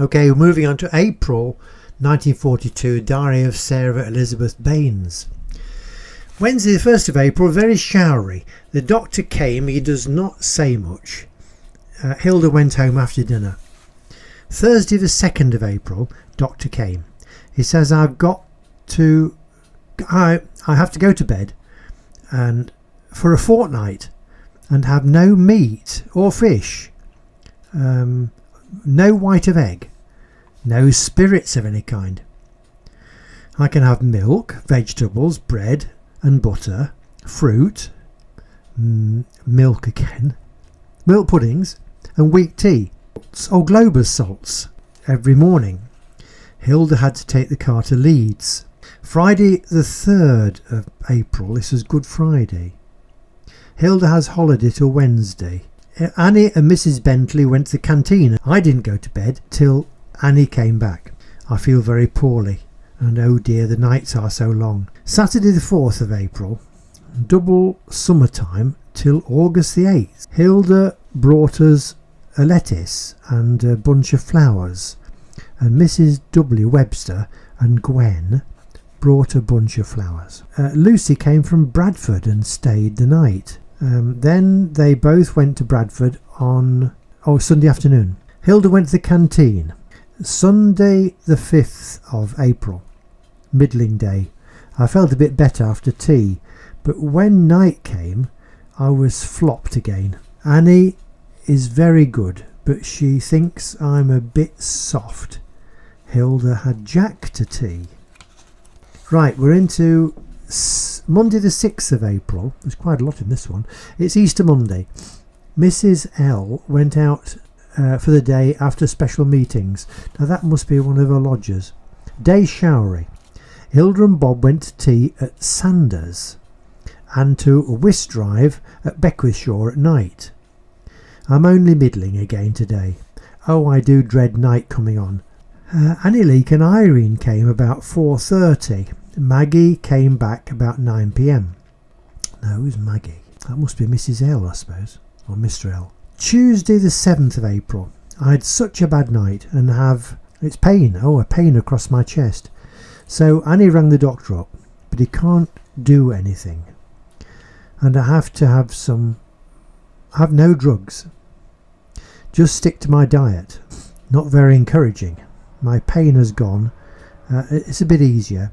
Okay, we're moving on to April 1942, diary of Sarah Elizabeth Baynes. Wednesday the 1st of April, very showery. The doctor came, he does not say much. Hilda went home after dinner. Thursday the 2nd of April, doctor came. He says I have to go to bed and for a fortnight and have no meat or fish, no white of egg, no spirits of any kind. I can have milk, vegetables, bread and butter, fruit, milk again, milk puddings and weak tea, or Glober's salts every morning. Hilda had to take the car to Leeds. Friday the 3rd of April, this was Good Friday. Hilda has holiday till Wednesday. Annie and Mrs. Bentley went to the canteen. I didn't go to bed till Annie came back. I feel very poorly and oh dear, the nights are so long. Saturday the 4th of April, double summertime till August the 8th. Hilda brought us a lettuce and a bunch of flowers, and Mrs. W. Webster and Gwen brought a bunch of flowers. Lucy came from Bradford and stayed the night. Then they both went to Bradford on Sunday afternoon. Hilda went to the canteen. Sunday the 5th of April, middling day. I felt a bit better after tea, but when night came I was flopped again. Annie is very good, but she thinks I'm a bit soft. Hilda had Jack to tea. Right, we're into Monday the 6th of April. There's quite a lot in this one. It's Easter Monday. Mrs. L went out for the day after special meetings. Now that must be one of her lodgers. Day showery. Hilda and Bob went to tea at Sanders and to a whist drive at Beckwithshaw at night. I'm only middling again today. Oh, I do dread night coming on. Annie Leake and Irene came about 4:30. Maggie came back about 9 p.m. No, who's Maggie? That must be Mrs. L, I suppose, or Mr. L. Tuesday the 7th of April. I had such a bad night and a pain across my chest. So Annie rang the doctor up, but he can't do anything. And I have no drugs. Just stick to my diet. Not very encouraging. My pain has gone. It's a bit easier,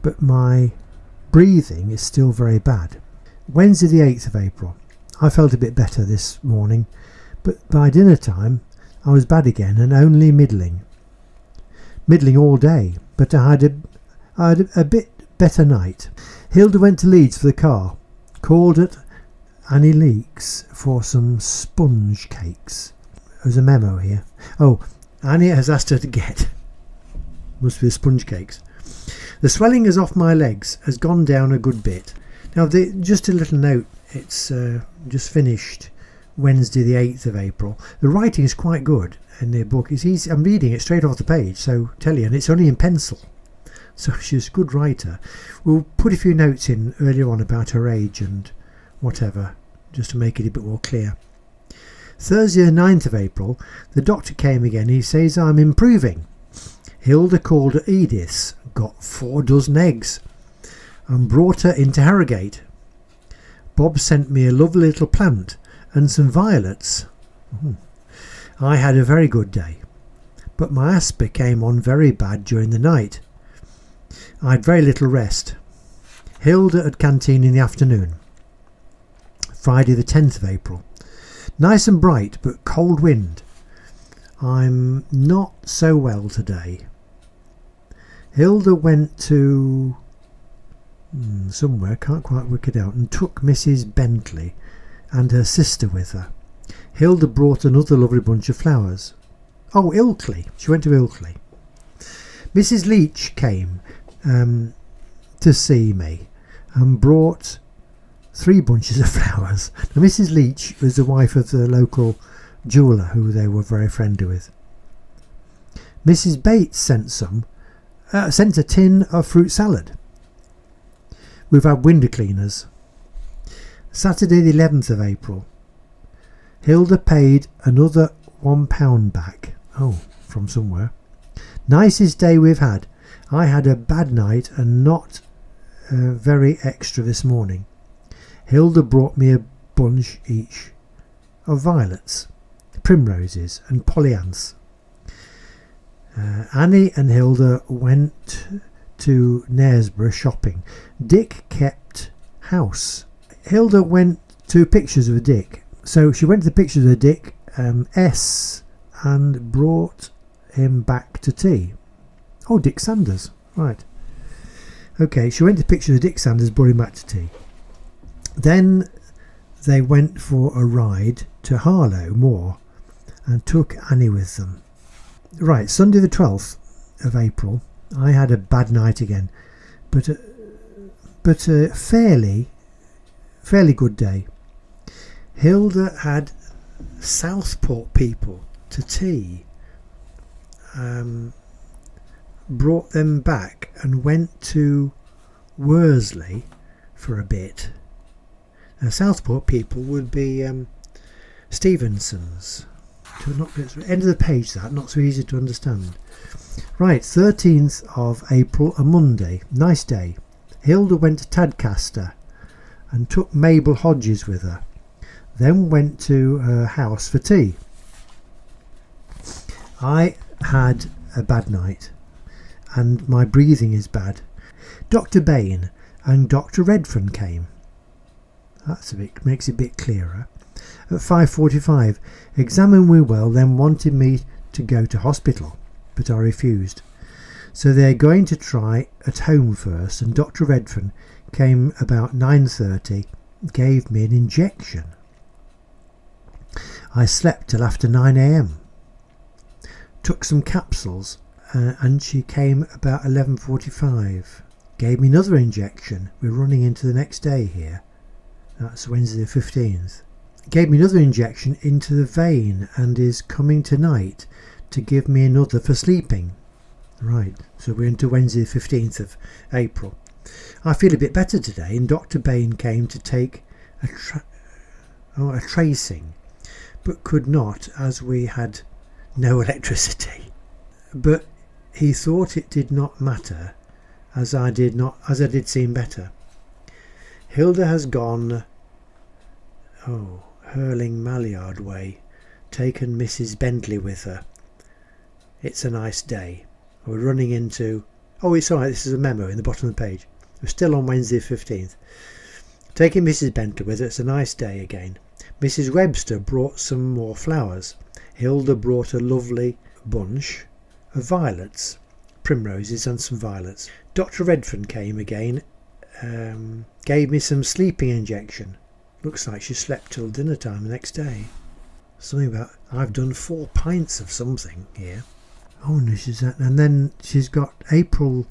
but my breathing is still very bad. Wednesday the 8th of April. I felt a bit better this morning, but by dinner time I was bad again and only middling. Middling all day, but I had a bit better night. Hilda went to Leeds for the car. Called at Annie Leake's for some sponge cakes. There's a memo here. Oh, Annie has asked her to get. Must be the sponge cakes. The swelling is off my legs, has gone down a good bit. Now, just a little note. It's just finished Wednesday the 8th of April. The writing is quite good in the book. It's easy. I'm reading it straight off the page, so tell you, and it's only in pencil. So she's a good writer. We'll put a few notes in earlier on about her age and whatever, just to make it a bit more clear. Thursday the 9th of April, the doctor came again. He says I'm improving. Hilda called at Edith's, got 4 dozen eggs and brought her into Harrogate. Bob sent me a lovely little plant and some violets. I had a very good day, but my asthma came on very bad during the night. I had very little rest. Hilda at canteen in the afternoon. Friday the 10th of April. Nice and bright, but cold wind. I'm not so well today. Hilda went to somewhere, can't quite work it out, and took Mrs. Bentley and her sister with her. Hilda brought another lovely bunch of flowers. Oh, Ilkley. She went to Ilkley. Mrs. Leach came to see me and brought 3 bunches of flowers. Now, Mrs. Leach was the wife of the local jeweller who they were very friendly with. Mrs. Bates sent a tin of fruit salad. We've had window cleaners. Saturday the 11th of April. Hilda paid another £1 back. Oh, from somewhere. Nicest day we've had. I had a bad night and not very extra this morning. Hilda brought me a bunch each of violets, primroses and polyanthes. Annie and Hilda went to Knaresborough shopping. Dick kept house. Hilda went to pictures of Dick. So she went to the pictures of Dick S and brought him back to tea. Oh, Dick Sanders. Right. Okay, she went to pictures of Dick Sanders, brought him back to tea. Then they went for a ride to Harlow Moor and took Annie with them. Right, Sunday the 12th of April, I had a bad night again, but a fairly good day. Hilda had Southport people to tea, brought them back and went to Worsley for a bit. Now, Southport people would be Stevenson's. End of the page, that, not so easy to understand. Right, 13th of April, a Monday, nice day. Hilda went to Tadcaster and took Mabel Hodges with her, then went to her house for tea. I had a bad night and my breathing is bad. Dr. Baynes and Dr. Redfern came. Makes it a bit clearer. At 5:45, examined me well, then wanted me to go to hospital, but I refused. So they're going to try at home first, and Dr. Redfern came about 9:30, gave me an injection. I slept till after 9 a.m. Took some capsules, and she came about 11:45. Gave me another injection. We're running into the next day here. That's Wednesday the 15th. Gave me another injection into the vein and is coming tonight to give me another for sleeping. Right, so we're into Wednesday the 15th of April. I feel a bit better today, and Dr. Baynes came to take a tracing, but could not as we had no electricity. But he thought it did not matter as I did seem better. Hilda has gone Hurling Maillard way, taken Mrs. Bentley with her. It's a nice day. We're running into... Oh, it's alright, this is a memo in the bottom of the page. We're still on Wednesday the 15th. Taking Mrs. Bentley with her, it's a nice day again. Mrs. Webster brought some more flowers. Hilda brought a lovely bunch of violets, primroses and some violets. Dr. Redfern came again, gave me some sleeping injection. Looks like she slept till dinner time the next day. Something about I've done 4 pints of something here. Oh, no, and then she's got April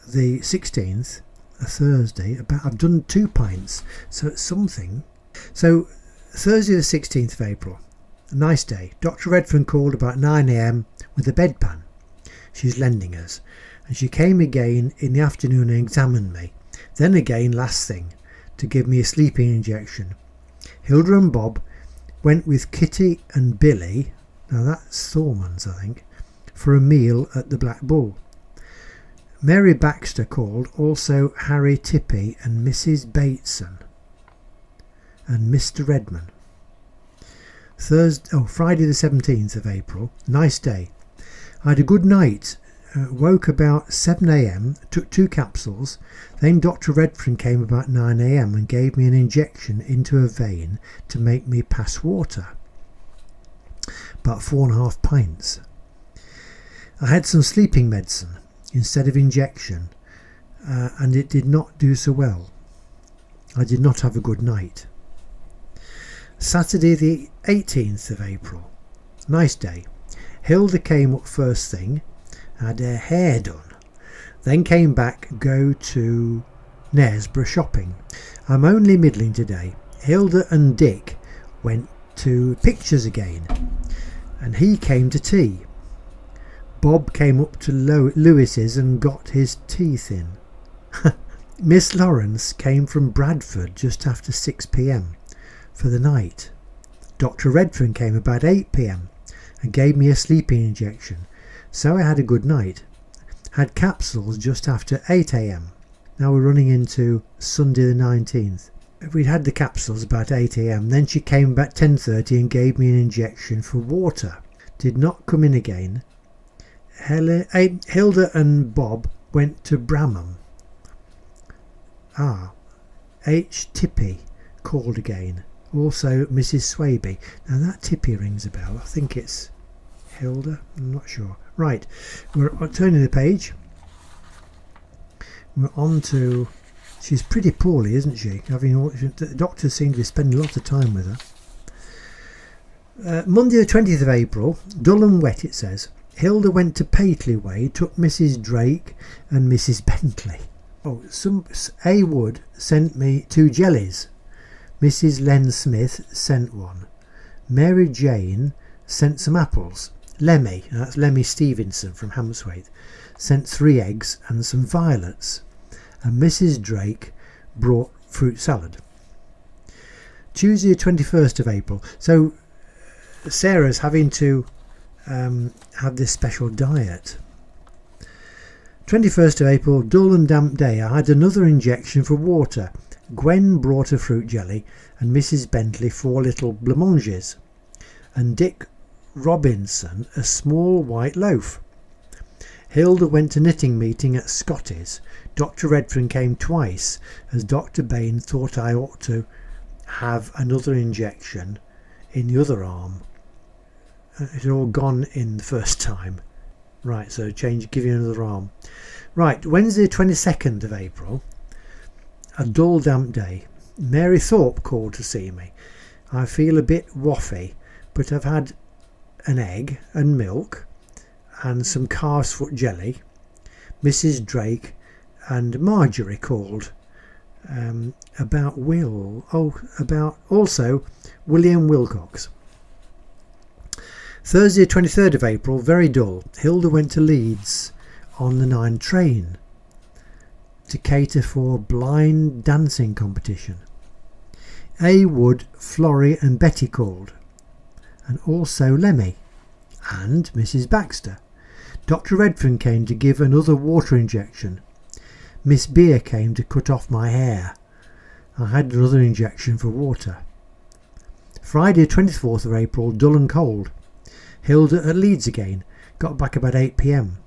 the 16th, a Thursday. I've done 2 pints, so it's something. So Thursday the 16th of April, a nice day. Dr. Redfern called about 9 a.m. with a bedpan she's lending us, and she came again in the afternoon and examined me. Then again last thing to give me a sleeping injection. Hilda and Bob went with Kitty and Billy, now that's Thorman's I think, for a meal at the Black Bull. Mary Baxter called, also Harry Tippy and Mrs. Bateson and Mr. Redman. Friday the 17th of April, nice day. I had a good night. Woke about 7 a.m, took 2 capsules, then Dr. Redfern came about 9 a.m. and gave me an injection into a vein to make me pass water. About 4.5 pints. I had some sleeping medicine instead of injection, and it did not do so well. I did not have a good night. Saturday the 18th of April, nice day. Hilda came up first thing, had her hair done, then came back, go to Knaresborough shopping. I'm only middling today. Hilda and Dick went to pictures again, and he came to tea. Bob came up to Lewis's and got his teeth in. Miss Lawrence came from Bradford just after 6 p.m. for the night. Dr. Redfern came about 8 p.m. and gave me a sleeping injection. So I had a good night. Had capsules just after 8 a.m. Now we're running into Sunday the 19th. We'd had the capsules about 8 a.m. Then she came about 10:30 and gave me an injection for water. Did not come in again. Hilda and Bob went to Bramham. H. Tippy called again. Also Mrs. Swaby. Now that Tippy rings a bell. I think it's Hilda. I'm not sure. Right, we're turning the page. We're on to... She's pretty poorly, isn't she? The doctors seem to be spending a lot of time with her. Monday the 20th of April, dull and wet it says. Hilda went to Pateley Way, took Mrs. Drake and Mrs. Bentley. A. Wood sent me 2 jellies. Mrs. Len Smith sent one. Mary Jane sent some apples. Lemmy, that's Lemmy Stevenson from Hampswaith, sent 3 eggs and some violets. And Mrs. Drake brought fruit salad. Tuesday the 21st of April. So Sarah's having to have this special diet. 21st of April, dull and damp day. I had another injection for water. Gwen brought a fruit jelly and Mrs. Bentley 4 little blancmanges. And Dick Robinson a small white loaf. Hilda went to knitting meeting at Scotty's. Dr. Redfern came twice, as Dr. Baynes thought I ought to have another injection in the other arm. It had all gone in the first time. Right, so give you another arm. Right, Wednesday 22nd of April, a dull damp day. Mary Thorpe called to see me. I feel a bit waffy, but I've had an egg and milk and some calf's foot jelly. Mrs. Drake and Marjorie called about also William Wilcox. Thursday 23rd of April, very dull. Hilda went to Leeds on the 9 train to cater for blind dancing competition. A. Wood, Florrie and Betty called, and also Lemmy and Mrs. Baxter. Dr. Redfern came to give another water injection. Miss Beer came to cut off my hair. I had another injection for water. Friday 24th of April, dull and cold. Hilda at Leeds again. Got back about 8 p.m.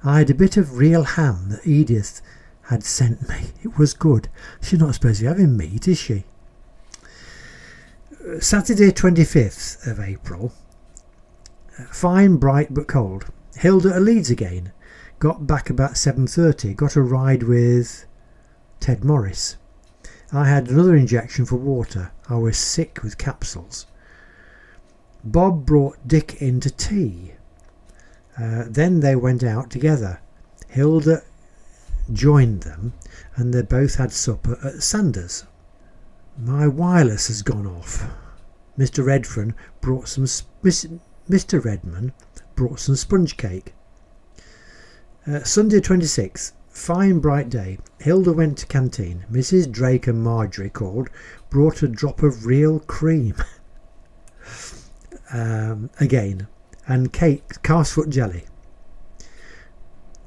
I had a bit of real ham that Edith had sent me. It was good. She's not supposed to be having meat, is she? Saturday 25th of April. Fine, bright but cold. Hilda at Leeds again. Got back about 7:30. Got a ride with Ted Morris. I had another injection for water. I was sick with capsules. Bob brought Dick in to tea. Then they went out together. Hilda joined them and they both had supper at Sanders. My wireless has gone off. Mr. Redman brought some sponge cake. Sunday 26th, fine bright day. Hilda went to canteen. Mrs. Drake and Marjorie called, brought a drop of real cream. Again, and cake, calf's foot jelly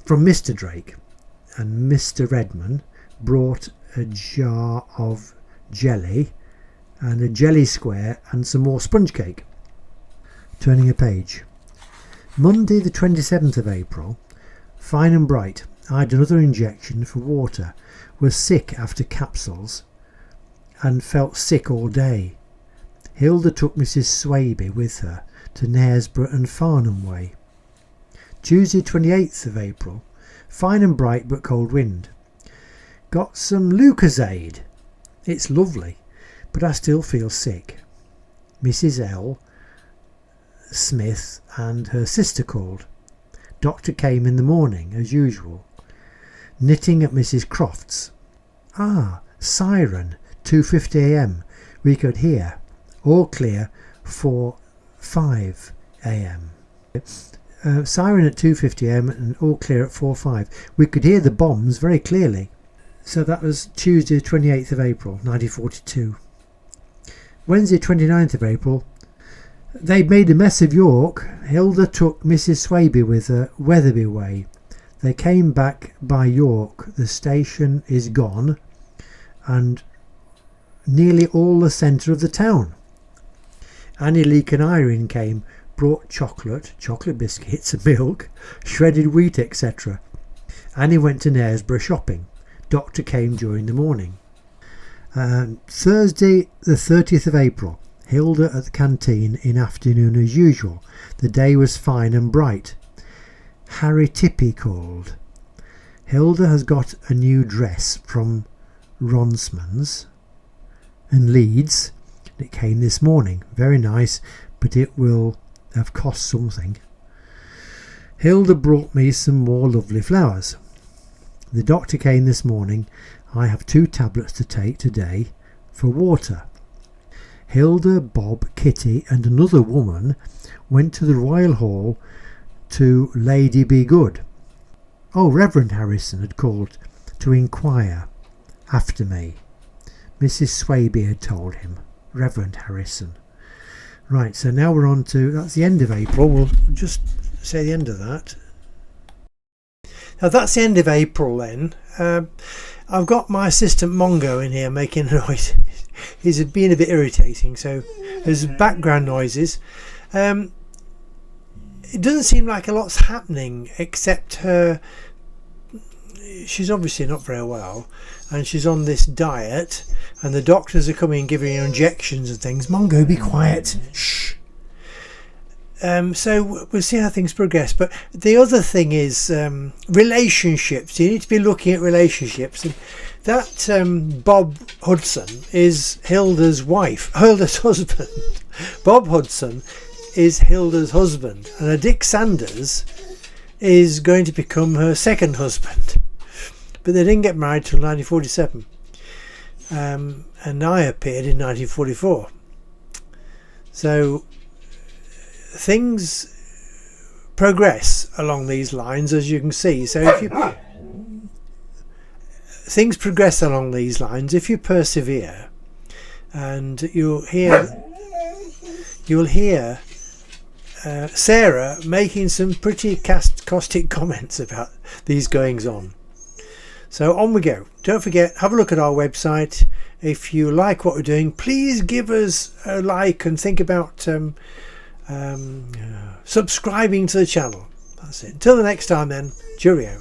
from Mr. Drake, and Mr. Redman brought a jar of jelly and a jelly square and some more sponge cake. Turning a page. Monday the 27th of April, fine and bright. I had another injection for water, was sick after capsules and felt sick all day. Hilda took Mrs. Swaby with her to Knaresborough and Farnham Way. Tuesday 28th of April, fine and bright but cold wind. Got some Lucozade. It's lovely, but I still feel sick. Mrs. L. Smith and her sister called. Doctor came in the morning as usual. Knitting at Mrs. Croft's. Siren, 2:50 a.m. We could hear. All clear for 5 a.m. Siren at 2:50 a.m. and all clear at 4:05. We could hear the bombs very clearly. So that was Tuesday 28th of April 1942. Wednesday 29th of April, They made a mess of York. Hilda took Mrs. Swaby with her Wetherby way. They came back by York. The station is gone and nearly all the centre of the town. Annie, Leek and Irene came, brought chocolate biscuits, milk, shredded wheat, etc. Annie went to Knaresborough shopping. Doctor came during the morning. Thursday the 30th of April. Hilda at the canteen in afternoon as usual. The day was fine and bright. Harry Tippy called. Hilda has got a new dress from Ronsman's and Leeds. It came this morning. Very nice, but it will have cost something. Hilda brought me some more lovely flowers. The doctor came this morning. I have 2 tablets to take today for water. Hilda, Bob, Kitty and another woman went to the Royal Hall to Lady Be Good. Oh, Reverend Harrison had called to inquire after me. Mrs. Swaby had told him. Reverend Harrison. Right, so now we're on to, that's the end of April. We'll just say the end of that. Now that's the end of April then. I've got my assistant Mongo in here making a noise. He's being a bit irritating, so there's background noises. It doesn't seem like a lot's happening except her. She's obviously not very well and she's on this diet and the doctors are coming and giving her injections and things. Mongo, be quiet. Shh. So we'll see how things progress. But the other thing is relationships. You need to be looking at relationships. And that Bob Hudson is Hilda's husband. Bob Hudson is Hilda's husband. And Dick Sanders is going to become her second husband. But they didn't get married till 1947. And I appeared in 1944. So things progress along these lines, as you can see. So if you things progress along these lines if you persevere, and you'll hear Sarah making some pretty caustic comments about these goings on. So on we go. Don't forget, have a look at our website. If you like what we're doing, please give us a like and think about subscribing to the channel. That's it. Until the next time then, cheerio.